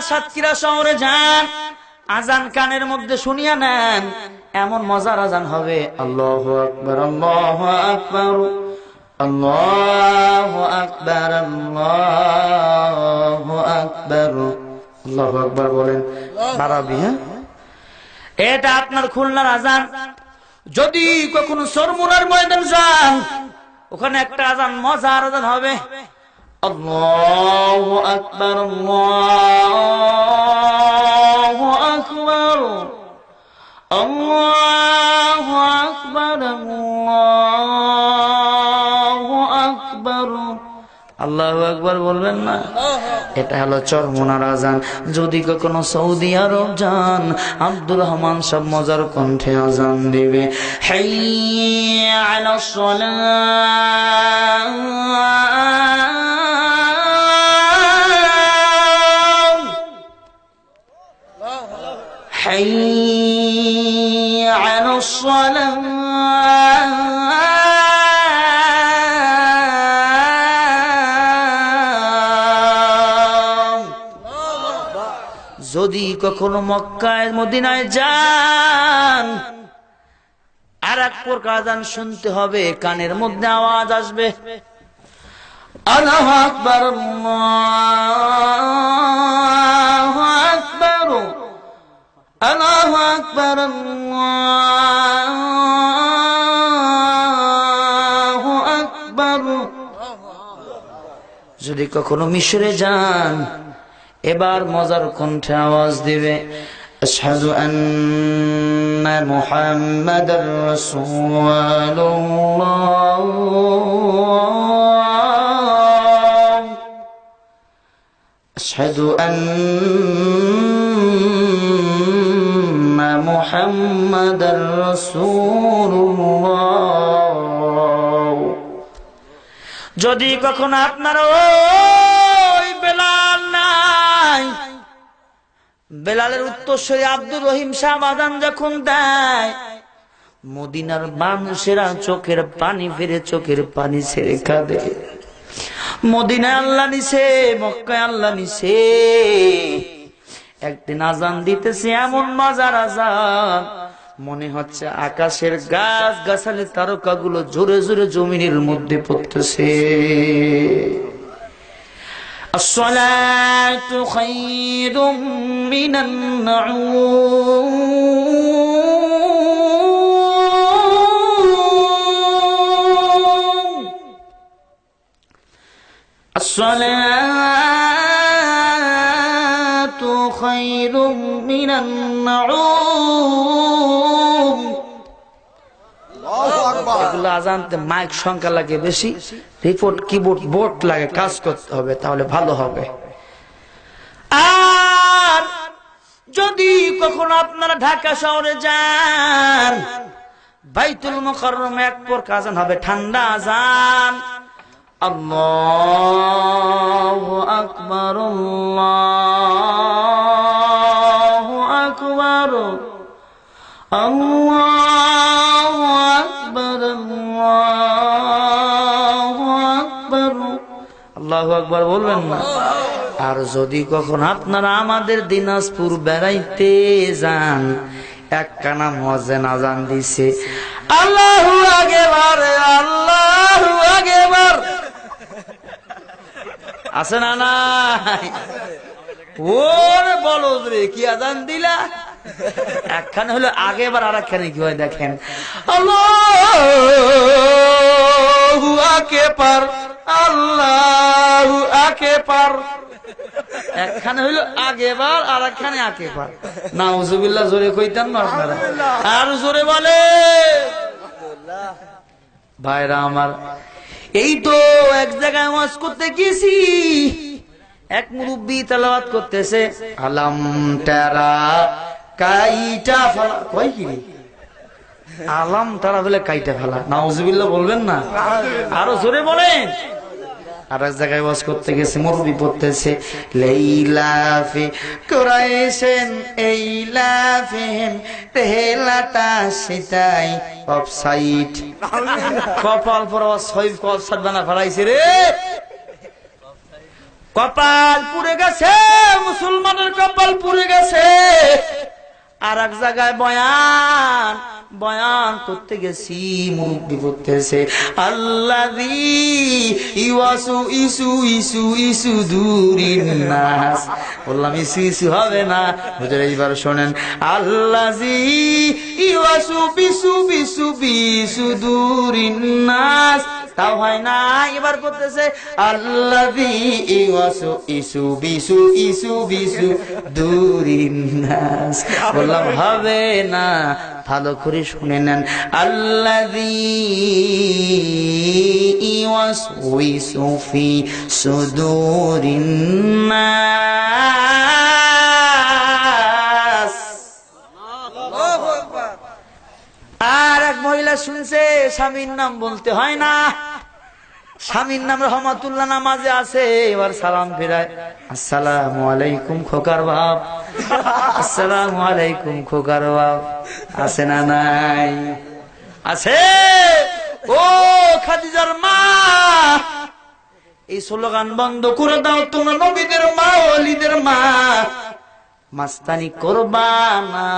সাতক্ষীরা শহরে যান, আজান কানের মধ্যে শুনিয়া নেন, এমন মজার আজান হবে। আল্লাহু আকবার, আল্লাহু আকবার, আল্লাহু আকবার, আল্লাহু আকবার। আল্লাহু আকবার বলেন বাড়াবি। হ্যাঁ, এটা আপনার খুলনার আজান। যদি কখনো সরমুনার ময়দান যান, ওখানে একটা আজান মজার আজান হবে। আল্লাহু আকবার, আল্লাহু আকবার, আল্লাহু আকবার, আল্লাহু আকবার। আল্লাহু আকবার বলবেন না? এটা হলো চরমুনার আজান। যদি কখনো সৌদি আরব যান, আব্দুর রহমান সব মজার কণ্ঠে আজান দিবে, হাইয়া আলাস সালাহ, হাইয়া আলাস সালাহ। যদি কখনো মক্কায় মদিনায় যান, আর এক প্রকার আযান শুনতে হবে, কানের মধ্যে আওয়াজ আসবে, আল্লাহু আকবার, আল্লাহু আকবার, আল্লাহু আকবার, আল্লাহু আকবার। যদি কখনো মিশরে যান, এবার মজার কণ্ঠে আওয়াজ দিবে, আশহাদু আন্না মুহাম্মাদার রাসূলুল্লাহ, আশহাদু আন্না মুহাম্মাদার রাসূলুল্লাহ। যদি কখনো আপনার ওই বেলাল নাই, বেলালের উত্তরসূরি আব্দুর রহিম সাহেব আযান যখন দেয়, মদিনার মানুষেরা চোখের পানি ফেলে, চোখের পানি ছেড়ে কাঁদে। মদিনায় আল্লাহ নিছে, মক্কায় আল্লাহ নিছে। একদিন আযান দিতেছে, এমন মজার আযান, মনে হচ্ছে আকাশের গাছ গাছালি তারকাগুলো জোরে জোরে জমিনের মধ্যে পড়তেছে। আসসালাতু খায়রুম মিনান নাউম, আসসালাতু খায়রুম মিনান নাউম। এগুলো আজানতে মাইক সংখ্যা লাগে বেশি, রিপোর্ট কিবোর্ড বোর্ড লাগে, কাজ করতে হবে, তাহলে ভালো হবে। আর যদি কখনো আপনারা ঢাকা শহরে যান, বাইতুল মুকাররমে এক প্রকার আজান হবে, ঠান্ডা আজান, আল্লাহু আকবার, আল্লাহু আকবার, আল্লাহু আকবার, আল্লাহু আকবার। আল্লাহু আকবার বলবেন না? আর যদি কখন আপনারা আমাদের দিনাজপুর বেড়াইতে যান, একখানা মজেন আজান দিছে, আল্লাহু আকবার, আল্লাহু আকবার, আছে না নাই? ওরে বলো রে, কি আজান দিলা? একখানে হলো আগেবার, আর একখানে কি হয় দেখেন, আল্লাহু আকবার, আল্লাহু আকবার। একখানে হইল আগেবার, আর একখানে আগেবার। নাউজুবিল্লাহ জোরে কইতেন না আপনারা? আর জোরে বলে ভাইরা আমার। এই তো এক জায়গায় ওয়াজ করতে গেছি, এক মুরব্বী তেলাওয়াত করতেছে, আলাম তারা কাইটা ফেলা, কয় কি আলাম তারা বলে কাইটা ফেলা, নাউজুবিল্লাহ বলবেন না? আরো জোরে বলেন। আর এক জায়গায় ওয়াজ করতে গেছে, মুরব্বী পড়তেছে, লাইলাফি কুরাইশিন ইলাফিহিম তেলাটা সিতাই অফসাইড। কপাল পড়া সহিব অফসাইড বানা ফেলাইছে রে, কপাল পুড়ে গেছে মুসলমানের কপাল পুড়ে গেছে। আর এক জায়গায় বয়ান করতে গেছি, মুরব্বি পড়তেছে আল্লাযী ইওয়াসু ইসু ইসু ইসু দুরিন নাস। বললাম ইসু ইসু হবে না, হুজুর এইবার শোনেন, আল্লাযী ইওয়াসু বিসু বিসু বিসু দুরিন নাস। তাও হয় না, এবার করতেছে আল্লাযী ইওয়াসু ইসু বিসু ইসু বিসু দুরিন নাস। বললাম হবে না, ভালো করে শুনে নেন, আল্লাযী ইওয়াসউইসু ফি সুদুরিন নাস। আর এক মহিলা শুনছে স্বামীর নাম বলতে হয় না, স্বামীর নাম রহমাতুল্লাহ নামাজে আছে, এবার সালাম ফেরায়, আসসালামু আলাইকুম খোকার বাপ, আসসালামু আলাইকুম খোকার বাপ। আছে না নাই? আছে। ও খাদিজার মা, এই স্লোগান বন্ধ করে দাও, তোমরা নবীদের মা, ওলিদের মা। মাস্তানি করবা না,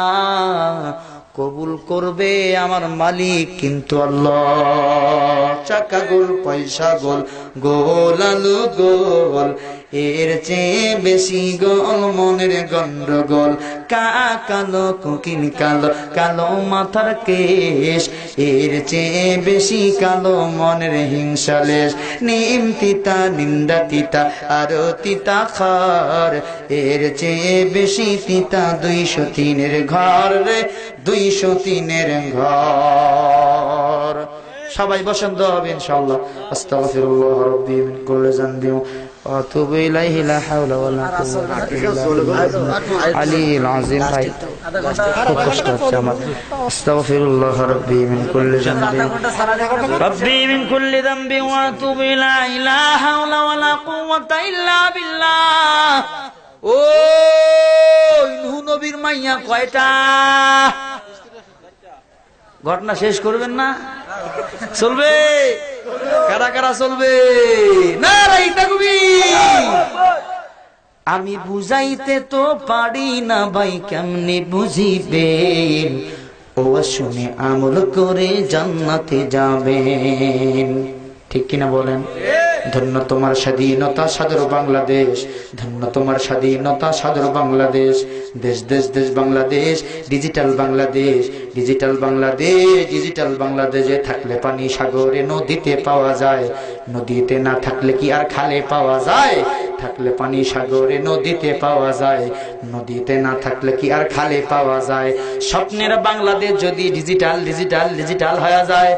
কবুল করবে আমার মালিক কিন্তু আল্লাহ। চাকা গোল পয়সা গোল, গোল আলু গোল, এর চেয়ে বেশি গোল মনের গন্ডগোল। কালো কোকিল কালো, কালো মাথার কেশ, এর চেয়ে বেশি কালো মনের হিংসালেশ। নিম তিতা নিন্দা তিতা আরো তিতা খার, এর চেয়ে বেশি তিতা 203-এর ঘর রে, 203-এর ঘর। সবাই বসেন, দোয়া হবে ইনশাআল্লাহ। আস্তাগফিরুল্লাহ রাব্বি মিন কুল্লি যানবি ওয়া আতুবু ইলাইহি, লা হাওলা ওয়ালা কুওয়াতা ইল্লা বিল্লাহ আলিয়্যিল আযীম। ভাই খুব কষ্ট হচ্ছে আমার। আস্তাগফিরুল্লাহ রাব্বি মিন কুল্লি যানবি রাব্বি মিন কুল্লি যানবি ওয়া আতুবু ইলাইহি, লা হাওলা ওয়ালা কুওয়াতা ইল্লা বিল্লাহ। ও নূহ নবীর মাইয়া কয়টা? ঘটনা শেষ করবেন না? চলবে? কারা কারা চলবে? নারায়ে তাকবীর। আমি বুঝাইতে তো পারি না ভাই, কেমনে বুঝিবেন? ও শুনে আমল করে জান্নাতে যাবেন। ঠিক কিনা বলেন? ধন্য তোমার স্বাধীনতা সাদর বাংলাদেশ, ধন্য তোমার স্বাধীনতা সাদর বাংলাদেশ। দেশ দেশ দেশ Bangladesh, digital Bangladesh, digital Bangladesh, digital বাংলাদেশে থাকলে পানি সাগরে নদীতে পাওয়া যায়, নদীতে না থাকলে কি আর খালে পাওয়া যায়? থাকলে পানি সাগরে নদীতে পাওয়া যায়, নদীতে না থাকলে কি আর খালে পাওয়া যায়? স্বপ্নের বাংলাদেশ যদি ডিজিটাল ডিজিটাল ডিজিটাল হয়ে যায়,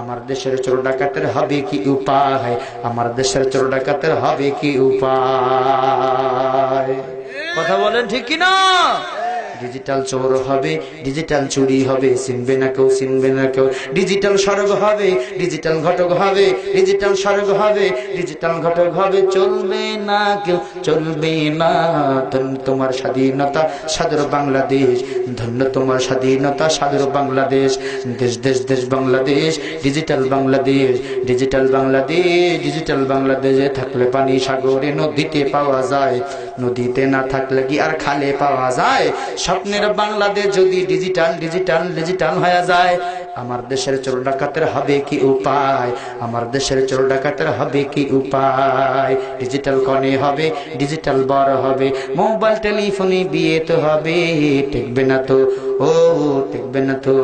আমার দেশের চোর ডাকাতের হবে কি উপায়? আমার দেশের চোর ডাকাতের হবে কি উপায়? কথা বলেন ঠিক কিনা? ডিজিটাল চোর হবে, ডিজিটাল চুরি হবে, চিনবে না কেউ, চিনবে না কেউ। ডিজিটাল স্বর্গ হবে, ডিজিটাল ঘটক হবে, ডিজিটাল স্বর্গ হবে, ডিজিটাল ঘটক হবে। চলবে না কেউ, চলবে না। ধন্য তোমার স্বাধীনতা সাদর বাংলাদেশ, ধন্য তোমার স্বাধীনতা সাদর বাংলাদেশ। দেশ দেশ দেশ Bangladesh, digital Bangladesh, digital Bangladesh, digital বাংলাদেশে থাকলে পানি সাগরে নদীতে পাওয়া যায়, নদীতে না থাকলে কি আর খালে পাওয়া যায়? স্বপ্নের বাংলাদেশ যদি ডিজিটাল ডিজিটাল ডিজিটাল হয়ে যায়, আমার দেশের চোর ডাকাতের হবে কি উপায়? আমার দেশের চোর ডাকাতের হবে কি উপায়? ডিজিটাল কনে হবে, ডিজিটাল বড় হবে, মোবাইল টেলিফোনে বিয়ে তো হবে। টিকবে না তো, ও টিকবে না তো।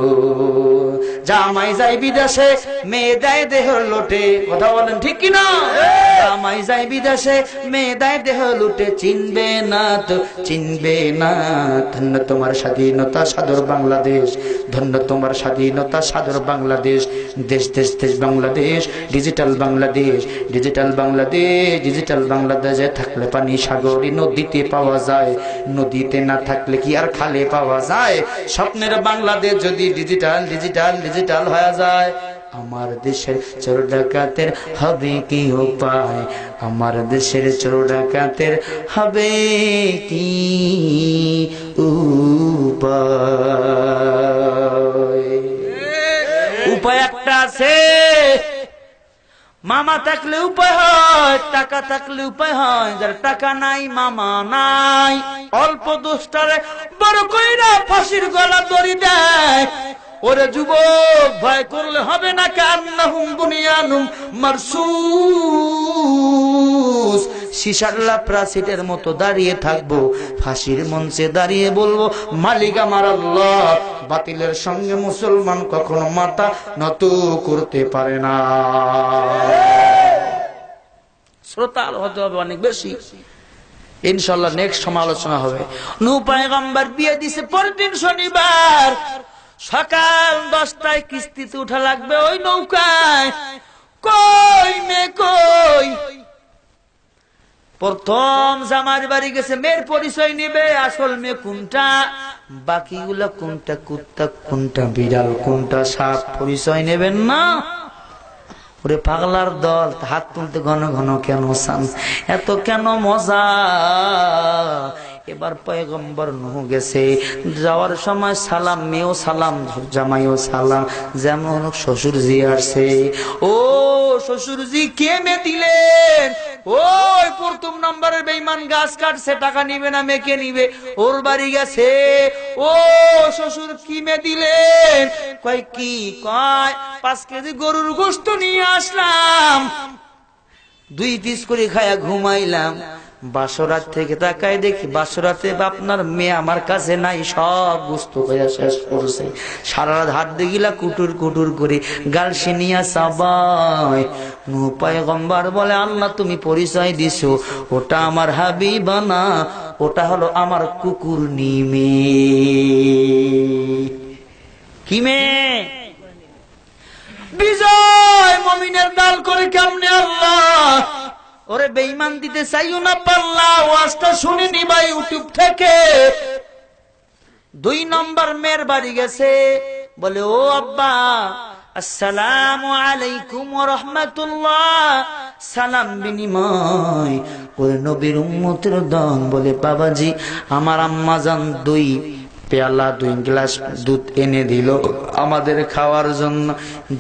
জামাই যায় বিদেশে, মেয়ে দেয় দেহ লোটে। কথা বলেন ঠিক কিনা? জামাই যায় বিদেশে, মেয়ে দেয় দেহ লুটে। চিনবে না তো, চিনবে না। ধন্য তোমার স্বাধীনতা সাদর বাংলাদেশ, ধন্য তোমার স্বাধীনতা সাদর বাংলাদেশ। দেশ দেশ দেশ Bangladesh, digital Bangladesh, digital Bangladesh, digital বাংলাদেশে থাকলে পানি সাগরে নদীতে পাওয়া যায়, নদীতে না থাকলে কি আর খালে পাওয়া যায়? স্বপ্নের বাংলাদেশ যদি ডিজিটাল ডিজিটাল ডিজিটাল হয়ে যায়, আমার দেশের চোর ডাকাতের হবে কি উপায়? আমার দেশের চোর ডাকাতের হবে কি উপায়? উপায় একটা আছে, মা মামা থাকলে উপায় হয়, টাকা থাকলে উপায় হয়, যার টাকা নাই মামা নাই, অল্প দোষটারে বড় কইরা ফাঁসির গলা দড়ি দেয়। ওরে যুবক, ভয় করলে হবে না, কান্নাহুম বুনিয়ানুম মারসুস, শিশাল্লা প্রাচীরের মতো দাঁড়িয়ে থাকবো, ফাঁসির মঞ্চে দাঁড়িয়ে বলবো মালিক আমার আল্লাহ। বাতিলের সঙ্গে মুসলমান কখনো মাথা নত করতে পারে না। শ্রোতা হতে হবে অনেক বেশি, ইনশাআল্লাহ নেক্সট সময় আলোচনা হবে। নূহ পয়গম্বর বিয়ে দিছে পরের দিন শনিবার, সকাল 10টায় কিস্তিতে উঠা লাগবে ওই নৌকায়। কই মে কই, প্রথম জামার বাড়ি গেছে, মেয়ের পরিচয় নিবে, আসল মেয়ে কোনটা, বাকিগুলা কোনটা কুত্তা, কোনটা বিড়াল, কোনটা সাপ, পরিচয় নেবেন না। ওরে পাগলার দল, হাত তুলতে ঘন ঘন কেন চান, এত কেন মজা। এবার পয়গম্বর নূহ গেছে, যাওয়ার সময় সালাম, মেয়েও সালাম, জামাইও সালাম, যেমন শ্বশুরজি আসছে। ও শ্বশুরজি কে মে দিলেন? ওই প্রথম নম্বরের বেঈমান গাছ কাটছে, টাকা নিবে না, মেয়েকে নিবে, ওর বাড়ি গেছে। ও শ্বশুর কি মে দিলেন? কয় কি? কয় 5 কেজি গরুর গোশত নিয়ে আসলাম, 2 পিস করে খায়া ঘুমাইলাম। বাসরাত থেকে তাকায় দেখি বাসরাতে আপনার মেয়ে আমার কাছে নাই, সব গোশত হয়ে শেষ করছে। সারা রাত হাত দিগিলা কুটুর কুটুর করে গাল সিনিয়া সাবাই। নূহ পয়গম্বর বলে আল্লাহ তুমি পরিচয় দিছো, ওটা আমার হাবিবা না, ওটা হলো আমার কুকুর নিমে। কি মেয়ে? বিজয় মুমিনের দাল করে কেমনে আল্লাহ? ওরে বেঈমান দিতে চাইও না, পাল্লা ওয়াজটা শুনে নিবা ইউটিউব থেকে। 2 নম্বর মেয়ের বাড়ি গেছে, বলে ও আব্বা আসসালামু আলাইকুম ওয়া রাহমাতুল্লাহ, সালাম বিনিময়। ওই নবীর উম্মতের দল বলে বাবাজি আমার আম্মা জান 2 পেয়ালা 2 গ্লাস দুধ এনে দিল আমাদের খাওয়ার জন্য।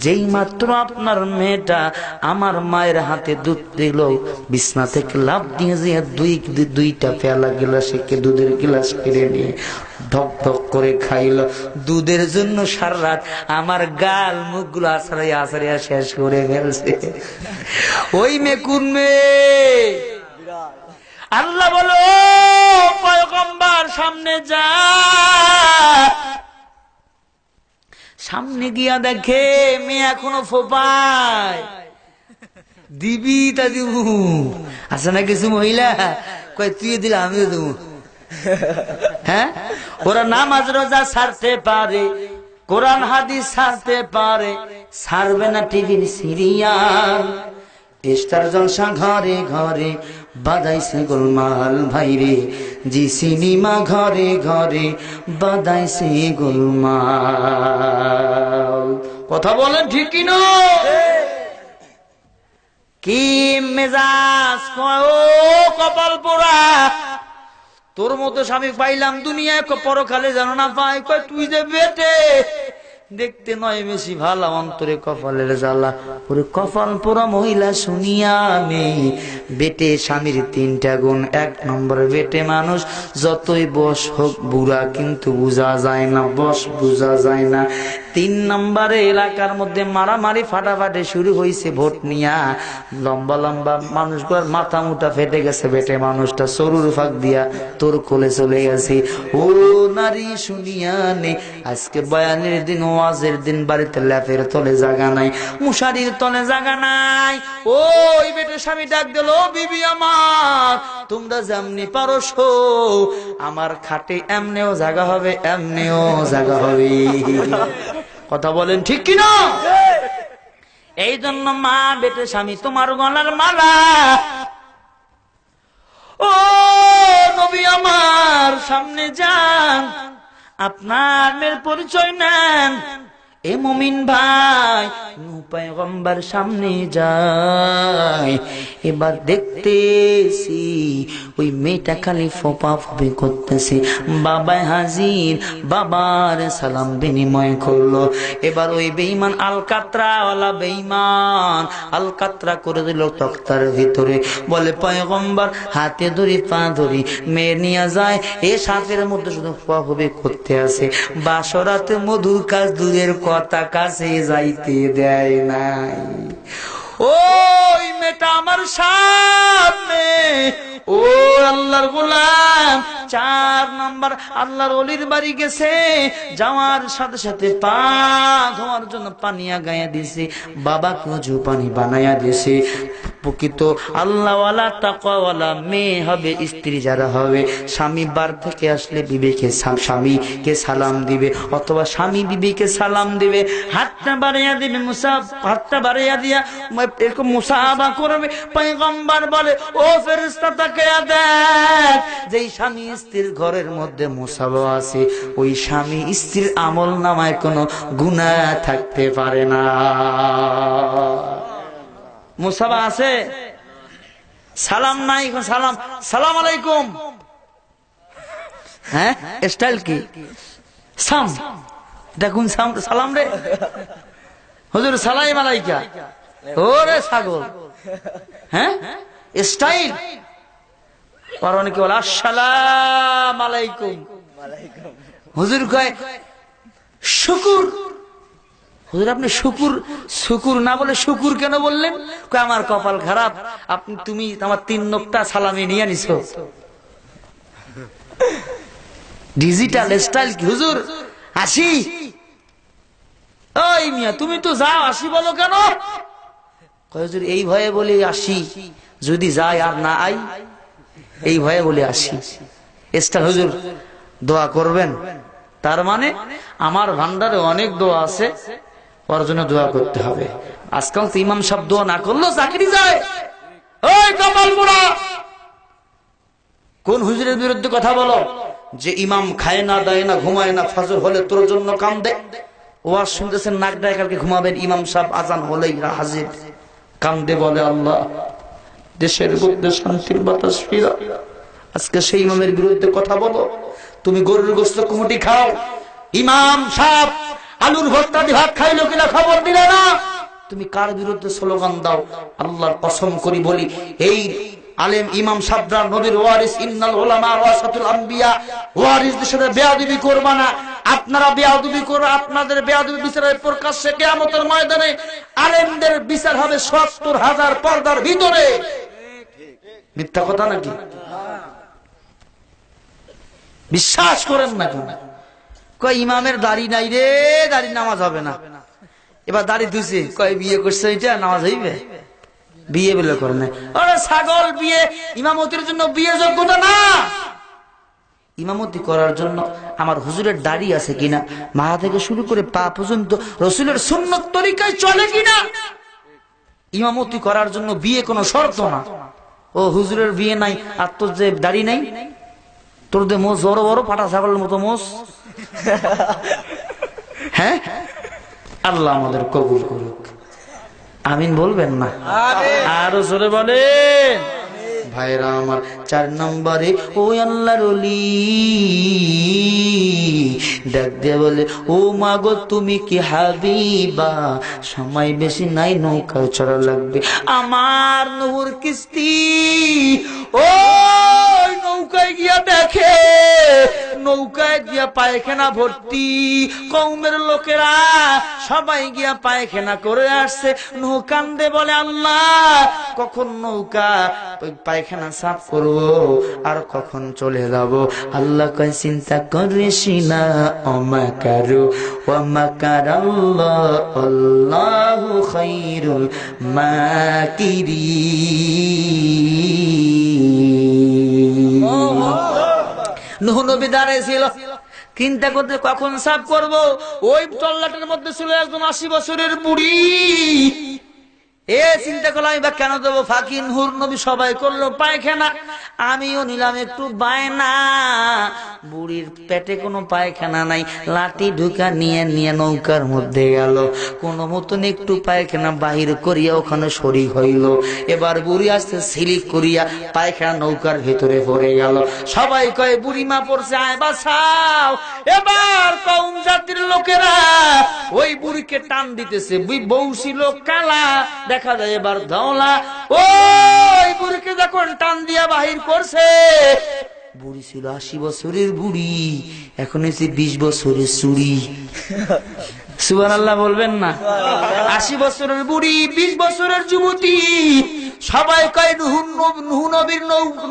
যেই মাত্র আপনার মেয়েটা আমার মায়ের হাতে দুধ দিল, বিছনা থেকে লাফ দিয়ে যে 2টা পেয়ালা গ্লাসে দুধের গ্লাস কেড়ে নিয়ে ধক ধক করে খাইল। দুধের জন্য সারা রাত আমার গাল মুখগুলো আছাড়াইয়া আছাড়াইয়া শেষ করে ফেলছে। ওই মেয়ে কোন মেয়ে? আল্লাহ বলো পয়গম্বর সামনে যা। সামনে গিয়া দেখে মেয়ে এখনো ফোপায়, দিবি তা দিব। আছে না কিছু মহিলা কয় তুই দিলে আমিও দেবো। হ্যাঁ, ওরা নামাজ রোজা ছাড়তে পারে, কোরআন হাদিস ছাড়তে পারে, ছাড়বে না টিভির সিরিয়াল। স্টার জলসা ঘরে ঘরে বাজাইছে গোলমাল ভাইরে, জি সিনেমা ঘরে ঘরে বাজাইছে গোলমাল। কথা বলেন ঠিক কি না? কি মেজাজ, ও কপাল পোড়া, তোর মতো স্বামী পাইলাম দুনিয়ায়, পরকালে যেন না পাই। কয় তুই যে বেটে, দেখতে নয় বেশি ভালো, অন্তরে কপালের জ্বালা। ওরে কপাল পোড়া মহিলা শুনিয়া নেই, বেটে স্বামীর 3টা গুণ। 1 নম্বর বেটে মানুষ যতই বস হোক বুড়া কিন্তু বোঝা যায় না, বস বোঝা যায় না। 3 নম্বরে এলাকার মধ্যে মারামারি ফাটাফাটি শুরু হয়েছে ভোট নিয়া, লম্বা লম্বা মানুষগুলোর মাথা মুটা ফেটে গেছে, বেটে মানুষটা সরুর ফাঁক দিয়া তোর কোলে চলে গেছে। ও নারী শুনিয়া নে, আজকে বয়ানের দিন, ওয়াজের দিন, বাড়িতে ল্যাপের তলে জায়গা নাই, মুশারির তলে জায়গা নাই। ওই বেটে স্বামী ডাক দিল, ও বিবি আমার, তোমরা যেমনি পারো শো, আমার খাটে এমনেও জায়গা হবে, এমনেও জায়গা হবে। কথা বলেন ঠিক কিনা? এই জন্য মা বেটে স্বামী তোমার গলার মালা। ও নবী আমার সামনে যান, আপনার মেয়ের পরিচয় নেন। এ মুমিন ভাই, নূহ পয়গম্বর সামনে যায়, এবার দেখতেছি ওই মেয়েটা খালি ফোপা ফোপি করতেছে। বাবা হাজির, বাবার সালাম বিনিময় করলো। এবার ওই বেঈমান আলকাতরাওয়ালা বেঈমান আলকাতরা করে দিল তক্তার ভিতরে। বলে পয়গম্বর হাতে ধরি পা ধরি মেয়ে নিয়ে যায়, এ সাপের মধ্যে শুধু ফোপা ফোপি করতে আছে, বাসরাতে মধুর কাজ দূরের কথা কাছে যাইতে দেয় নাই। ওই মেয়েটা আমার সামনে, ও আল্লাহর গোলাম 4 নাম্বার আল্লাহর ওলির বাড়ি গেছে, যাওয়ার সাথে সাথে পা ধোয়ার জন্য পানি আগায়া দিছে, বাবাকে ওযু পানি বানায়া দিছে। প্রকৃত আল্লাহওয়ালা তাকওয়াওয়ালা মেয়ে হবে, স্ত্রী যারা হবে, স্বামী বার থেকে আসলে বিবিকে স্বামীকে সালাম দিবে, অথবা স্বামী বিবিকে সালাম দিবে, হাতটা বাড়াইয়া দিবে, হাতটা বাড়াইয়া দিয়া এরকম মুসাহাবা করবে। পয়গম্বর বলে, ও ফেরেশতা তাকায়া দেখ, যেই স্বামী স্ত্রীর ঘরের মধ্যে মুসাহাবা আছে, ওই স্বামী স্ত্রীর আমল নামায় কোনো গুনাহ থাকতে পারে না। মুসাফা আছে, সালাম নাই, সালাম সালাম আলাইকুম, হ্যাঁ স্টাইল কি সাম, দেখুন সালাম রে হুজুর, সালাম আলাইকা, ওরে ছাগল, হ্যাঁ স্টাইল। আর অনেকে বলে আসসালাম আলাইকুম, হুজুর কয় শুকুর। হুজুর আপনি শুকুর শুকুর না বলে শুকুর কেন বললেন? কয় আমার কপাল খারাপ, তুমি আমার 3 নোকতা সালামি নিয়ে নিছো। ডিজিটাল স্টাইল কি হুজুর? আসি, ওই মিয়া তুমি তো যাও, আসি বলো কেন? কয় হুজুর এই ভয়ে বলি আসি, যদি যাই আর না আই, এই ভয়ে বলি আসি। স্টাইল হুজুর দোয়া করবেন, তার মানে আমার ভান্ডারে অনেক দোয়া আছে, ওর জন্য দোয়া করতে হবে। আজকাল তো ইমাম সাহেব দোয়া না করলেও চাকরি যায়। ওই কপাল পোড়া, কোন হুজুরের বিরুদ্ধে কথা বলো যে ইমাম খায় না, দেয় না, ঘুমায় না, ফজর হলে তোর জন্য কান্দে? ওয়াজ শুনতেছেন, নাক ডায় কালকে ঘুমাবেন, ইমাম সাহেব আজান হলেই হাজির, কান্দে, বলে আল্লাহ দেশের মধ্যে শান্তির বাতাস ফিরা। আজকে সেই ইমামের বিরুদ্ধে কথা বলো। তুমি গরুর গোশত কুমুটি খাও, ইমাম সাহেব আলুর ভর্তা দিয়ে ভাত খাইলো কিনা খবর দিলে না। তুমি কার বিরুদ্ধে স্লোগান দাও? আল্লাহর কসম করি বলি, এই আলেম ইমাম সাহেবরা নবীর ওয়ারিস, ইন্নাল উলামা ওয়ারাসাতুল আম্বিয়া, ওয়ারিসদের সাথে বেয়াদবি করবা না। আপনারা বেয়াদবি করো, আপনাদের বেয়াদবি বিচারের প্রকাশ্যে কিয়ামতের ময়দানে আলেমদের বিচার হবে ৭০,০০০ পর্দার ভিতরে। মিথ্যা কথা নাকি? বিশ্বাস করেন না কেন? কয় ইমামের দাড়ি নাই রে, দাড়ি নামাজ হবে না। এবার দাড়ি ধুছে, কয় বিয়ে করছে, এটা নামাজ হইবে? বিয়ে বলে করে না। আরে ছাগল, বিয়ে ইমামতির জন্য বিয়ে যোগ্যতা না। ইমামতি করার জন্য আমার হুজুরের দাড়ি আছে কিনা, মাথা থেকে শুরু করে পা পর্যন্ত রসুলের সুন্নত তরিকায় চলে কিনা, ইমামতি করার জন্য বিয়ে কোনো শর্ত না। ও হুজুরের বিয়ে নাই আর তোর যে দাড়ি নাই, তোর যে মোষ বড় বড় পাটা ছাগলের মতো মোষ, হ্যাঁ আল্লাহ আমাদের কবুল করুক, আমিন বলবেন না? আরো জোরে বলেন। ভাইরা আমার, 4 নম্বরে ওই আল্লাহর ওলি ডাক দিয়ে বলে, ও মাগো তুমি কি হাবিবা, সময় বেশি নাই, নৌকা চড়া লাগবে। আমার নূর কিস্তি ওই নৌকায় গিয়া দেখে, নৌকায় গিয়া পায়খানা ভর্তি, কওমের লোকেরা সবাই গিয়া পায়খানা করে আসছে। নূহ কান্দে, বলে আল্লাহ কখন নৌকা পায়খানা সাফ করব আর কখন চলে যাব। আল্লাহ কয় চিন্তা করিস না, অমাকারু ওয়া মাকারাল্লাহ, আল্লাহু খায়রুল মাকিরিন। নূহ নবী দাঁড়িয়ে ছিল, চিন্তা করতে কখন সাফ করব। ওই তল্লাটের মধ্যে ছিল একজন 80 বছরের বুড়ি। এ চিন্তা করলাম এবার কেন দেবো, ফাকিন হুর নবী সবাই করলো পায়খানা, আমিও নিলাম একটু বায়না। বুড়ির পেটে কোনো পায়খানা নাই, লাঠি ঢুকা নিয়ে নিয়ে নৌকার মধ্যে গেল, কোনো মতন একটু পায়খানা বাহির করিয়া ওখানে শরীর হইল। এবার বুড়ি আসতে সিলিক করিয়া পায়খানা নৌকার ভিতরে পড়ে গেল। সবাই কয় বুড়িমা পড়ছে, আয় বাঁচাও। এবার কওম জাতির লোকেরা ওই বুড়িকে টান দিতেছে। বউ ছিল কালা, দেখা যায় এবার ধওলা। ওই বুড়িকে যখন টান দিয়া বাহির করছে, বুড়ি ছিল 80 বছরের বুড়ি, এখন এসে 20 বছরের চুড়ি। সুবহানাল্লাহ বলবেন না? 80 বছরের বুড়ি, 20 বছরের যুবতী। সবাই কয় নুহু নবীর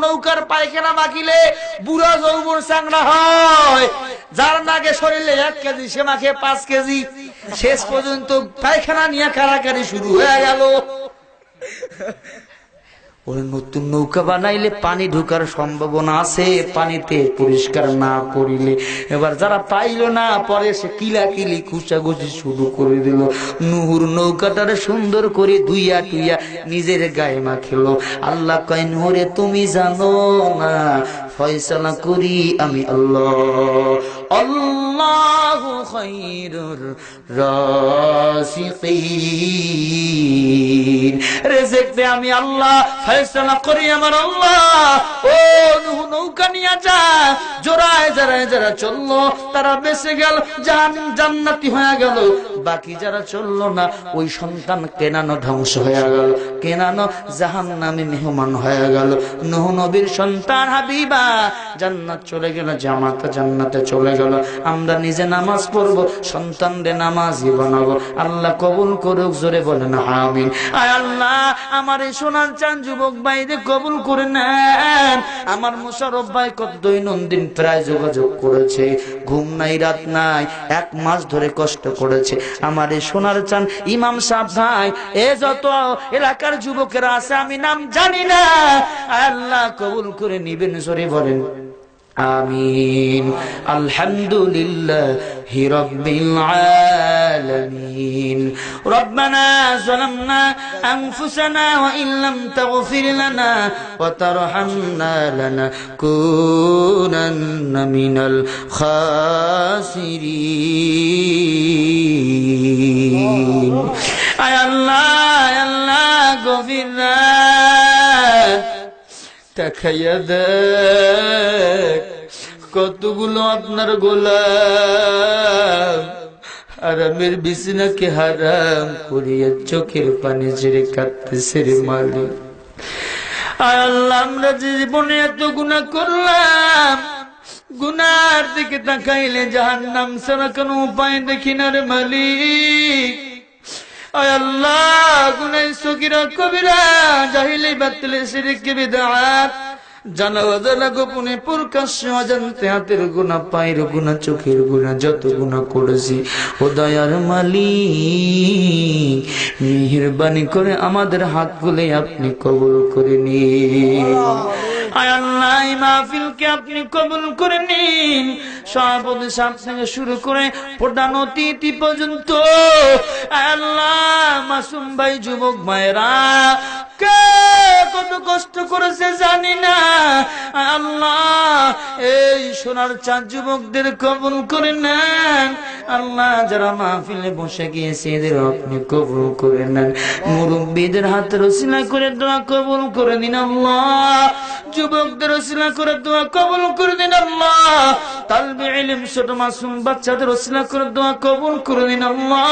নৌকার পায়খানা মাখিলে বুড়া যৌবন চাংড়া হয়। যার নাগে শরীরে 1 কেজি সে মাখে 5 কেজি। শেষ পর্যন্ত পায়খানা নিয়ে কারাকারি শুরু হয়ে গেল। ওই নতুন নৌকা বানাইলে পানি ঢোকার সম্ভাবনা আছে, পানিতে পরিষ্কার না করিলে। এবার যারা পাইল না, পরে সে কিলাকিলি খুশাখুশি শুরু করে দিল। নুহুর নৌকাটারে সুন্দর করে ধুইয়া টুইয়া নিজের গায়ে মাখিল। আল্লাহ কয়, নুহুরে তুমি জানো না ফয়সালা করি আমি আল্লাহ। আল্লাহু খায়রুর রাযিকিন। রিজিক দে আমি আল্লাহ, ফয়সালা করি আমার আল্লাহ। ও নুহু নৌকা নিয়ে যা। জোড়ায় জোড়ায় যারা চললো তারা বেঁচে গেল, জান্নাতি হয়ে গেল। বাকি যারা চললো না, ওই সন্তান কেনানো ধ্বংস হয়ে গেল, কেনানো জাহান্নামে মেহমান হয়ে গেল। নুহু নবীর সন্তান হাবিবা জান্নাত চলে গেল, জামাতা জান্নাতে চলে গেল। আমরা নিজে নামাজ পড়বো, সন্তানদের নামাজি বানাবো। আল্লাহ কবুল করুক, জোরে বলেন আমিন। আয় আল্লাহ, আমার এই সোনার চান যুবক ভাইদের কবুল করে নেন। আমার মোশাররফ ভাই কত দৈনন্দিন প্রায় যোগাযোগ করেছে, ঘুম নাই রাত নাই, 1 মাস ধরে কষ্ট করেছে। আমার এই সোনার চান ইমাম সাহেব ভাই, এ যত এলাকার যুবকেরা আছে আমি নাম জানি না, আল্লাহ কবুল করে নিবেন, জোরে বলেন আমিন। আলহামদুলিল্লাহি রাব্বিল আলামিন। রব্বানা যালামনা আনফুসানা ওয়া ইল্লাম তাগফির লানা ওয়া তারহামনা লানাকুনান্না মিনাল খাসিরিন। আয় আল্লাহ গফির তাকায়া দেখ কতগুলো আপনার গোলাম হারামের বিছানাকে হারাম করিয়া চোখের পানি ঝেড়ে কাঁদতেছে রে মালিক। আয় আল্লাহ, আমরা যে জীবনে এত গুনাহ করলাম, গুনার দিকে তাকাইলে জাহান্নাম ছাড়া কোনো উপায় দেখি না রে মালিক। আয় আল্লাহ, গুনাহ সগীরা কবিরা, জাহিলি বাতিল শিরক বিদআত, জানা অজানা গোপনে প্রকাশ্যে অজান্তে হাতের গুনাহ, পায়ের গুনাহ, চোখের গুনাহ, যত গুনাহ করেছি, ও দয়ার মালিক মেহেরবানি করে আমাদের হাতগুলো আপনি কবুল করে নিন। আয় আল্লাহ, এই মাহফিলকে আপনি কবুল করে নিন। সভাপতি সাহেব থেকে শুরু করে প্রধান অতিথি পর্যন্ত, আয় আল্লাহ, মাসুম ভাই, যুবক ভাইরা কে কত কষ্ট করেছে জানি না। আল্লাহ, এই সোনার চাঁদ যুবকদের কবুল করে নেন। আল্লাহ, যারা মাহফিলে বসে গিয়েছে এদের আপনি কবুল করে নেন। মুরব্বীদের হাতের ওসিলা করে দোয়া কবুল করে দিন আল্লাহ। যুবকদের ওসিলা করে দোয়া কবুল করে দিন আল্লাহ। তালবে ইলম ছোট মাসুম বাচ্চাদের ওসিলা করে দোয়া কবুল করে দিন আল্লাহ।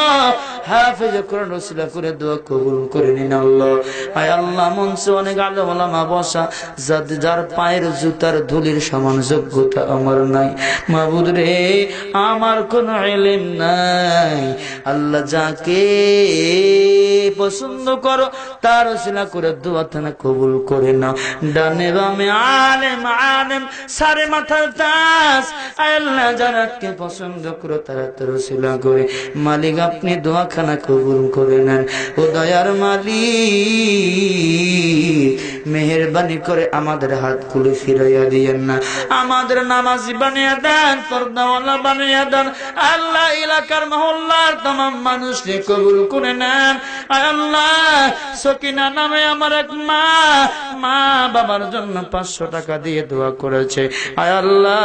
হাফেজ কোরআন ওসিলা করে দোয়া কবুল করে নিন আল্লাহ। আয় আল্লাহ, মঞ্চে অনেক আলেম ওলামা বসা, যার পায়ের জুতার ধুলির সমান যোগ্যতা আমার নাই। মাবুদ রে, আমার কোনো ইলম নাই। আল্লাহ, যাকে পছন্দ করো তার ওসিলা করে দোয়া তানা কবুল করে নাও। ডানে বামে আলেম আলেম, সারে মাথার তাজ, আয় আল্লাহ যারাকে পছন্দ করো তারা তো রসিলা করে মালিক আপনি দোয়াখানা কবুল করে নেন। ও দয়ার মালিক মেহেরবানি করে আমাদের হাতগুলো ফিরাইয়া দিয়েন না, আমাদের নামাজি বানিয়ে দেন, পর্দাওয়ালা বানিয়ে দেন। আল্লাহ এলাকার মহল্লার तमाम মানুষকে কবুল করে নেন। আল্লাহ সকিনা নামে আমার এক মা বাবার জন্য 500 টাকা দিয়ে দোয়া করেছে, আয় আল্লাহ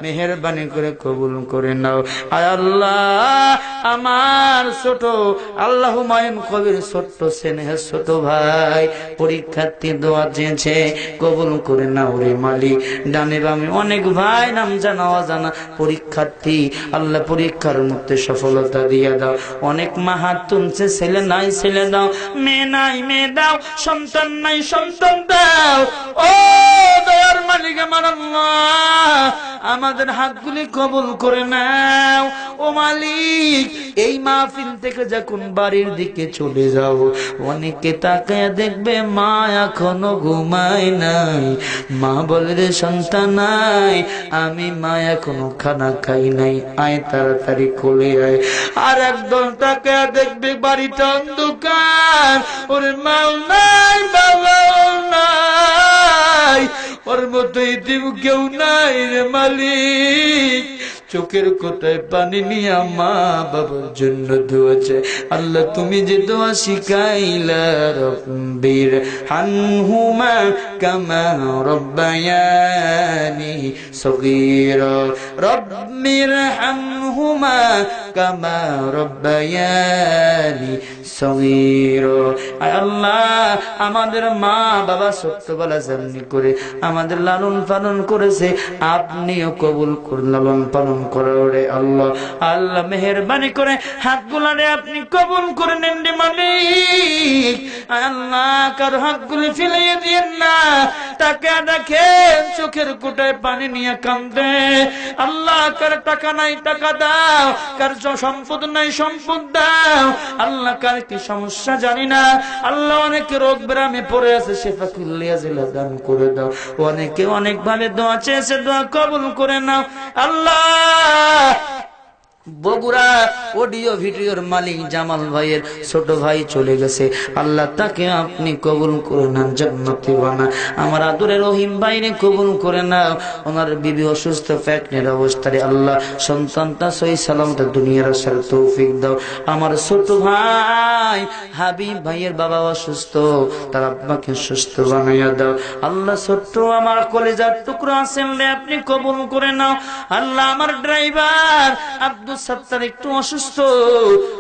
মেহেরবানি করে কবুল করে নাও। আয় আল্লাহ আমার ছোট আল্লাহ হুমায়ুন কবির ছোট্ট স্নেহের ছোট ভাই পরীক্ষার্থী দোয়া চেয়েছে, কবুল করে নাও রে মালিক। ডানে বামে অনেক ভাই নাম জানা অজানা পরীক্ষার্থী, আল্লাহ পরীক্ষার মধ্যে সফলতা দিয়ে দাও। অনেক মা হাত তুলছে, ছেলে নাই ছেলে দাও, মেয়ে নাই মেয়ে দাও, সন্তান নাই সন্তান দাও। ও দয়ার মালিক আমার আল্লাহ আমাদের হাতগুলি কবুল করে নাও। ও মালিক এই মাহফিল থেকে যখন বাড়ির দিকে চলে যাও অনেকে তাকায় দেখবে মা এখনো ঘুমায় নাই, মা বলে রে সন্তান নাই আমি মা এখনো খানা খাই নাই, আয় তাড়াতাড়ি কোলে আয়। আর একদম তাকায় দেখবে বাড়িটা অন্ধকার, ওরে মাও নাই বাবাও নাই, ওর মতো ইতিম কেউ নাই রে মালিক। চোখের কোথায় পানি নিয়ে মা বাবার জন্য দোয়াছে। আল্লাহ তুমি যে দোয়া শিখাইলা রব্বির হানহুমা কামা রব্বায়ানি সগীরা, রব্বির হানহুমা কামা রব্বায়ানি সগীরা। আল্লাহ আমাদের মা বাবা ছোট্টবেলা যেমনি করে আমাদের লালন পালন করেছে আপনিও কবুল করে লালন পালন করে আল্লাহ। আল্লাহ মেহেরবানি করে হাতগুলারে আপনি কবুল করে নেন রে মালিক। আল্লাহ কারো হাতগুলি ফেলিয়ে দিয়েন না, তাকে দেখেন চোখের কোটায় পানি নিয়ে কান্দে। আল্লাহ কার টাকা নাই টাকা দাও, কার সম্পদ নাই সম্পদ দাও। আল্লাহ কার কি সমস্যা জানি না, আল্লাহ অনেকে রোগ ব্যারামে পড়ে আছে শেফা কুল্লিয়া জিলা দান করে দাও। অনেকে অনেক ভাবে দোয়া চেয়েছে, দোয়া কবুল করে নাও। আল্লাহ বগুড়া অডিও ভিডিওর মালিক জামাল ভাইয়ের ছোট ভাই চলে গেছে, আল্লাহ তাকে আপনি কবুল করে নেন, জান্নাতি বানা। আমার আদরের রহিম ভাইরে কবুল করে নাও, ওনার বিবি অসুস্থ প্রেগনেন্ট অবস্থায় আল্লাহ সন্তানটা সহি সালামত দুনিয়ার আসার তৌফিক দাও। আমার ছোট ভাই হাবিব ভাইয়ের বাবা অসুস্থ, তার আব্বাকে সুস্থ বানাইয়া দাও। আল্লাহ ছোট্ট আমার কলেজার টুকরো আছেন আপনি কবুল করে নাও। আল্লাহ আমার ড্রাইভার আব্দুল সত্তার একটু অসুস্থ,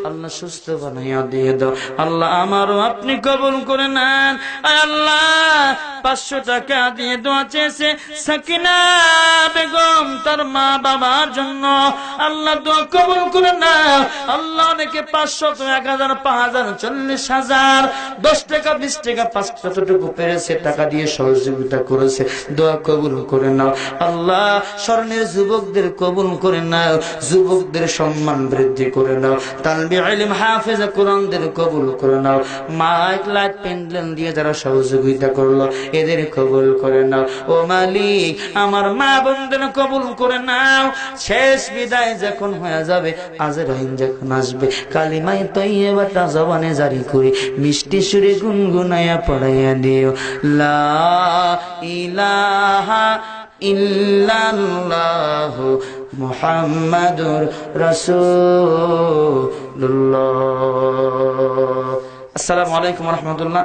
আল্লাহ সুস্থ বানাইয়া দিয়ে দাও। আল্লাহ আমারও আপনি কবুল করে নেন। আল্লাহ 500 টাকা দিয়ে দোয়া চেয়েছে সাকিনা বেগম তার মা বাবার জন্য, আল্লাহ দোয়া কবুল করে নাও। আল্লাহ অনেকে 500 1000 5000 40000 10 টাকা 20 টাকা 5 যতটুকু পেরেছে টাকা দিয়ে সহযোগিতা করেছে, দোয়া কবুল করে নাও। আল্লাহ স্বর্ণের যুবকদের কবুল করে নাও, যুবকদের সম্মান বৃদ্ধি করে নাও। তালবি ইলম হাফেজ কোরআনদের কবুল করে নাও। মাইক লাইট পেন্ডেল দিয়ে যারা সহযোগিতা করলো এদের কবুল করে নাও। ও মালিক আমার মা বোনদের কবুল করে নাও। শেষ বিদায় যখন হয়ে যাবে, আজরাইল যখন আসবে, কালিমায়ে তয়্যিবাটা জবানে জারি করে মিষ্টি সুরে গুনগুনায়া পড়াইয়া দিও, লা ইলাহা ইল্লাল্লাহু মুহাম্মাদুর রাসূলুল্লাহ। আসসালামু আলাইকুম ওয়া রাহমাতুল্লাহ।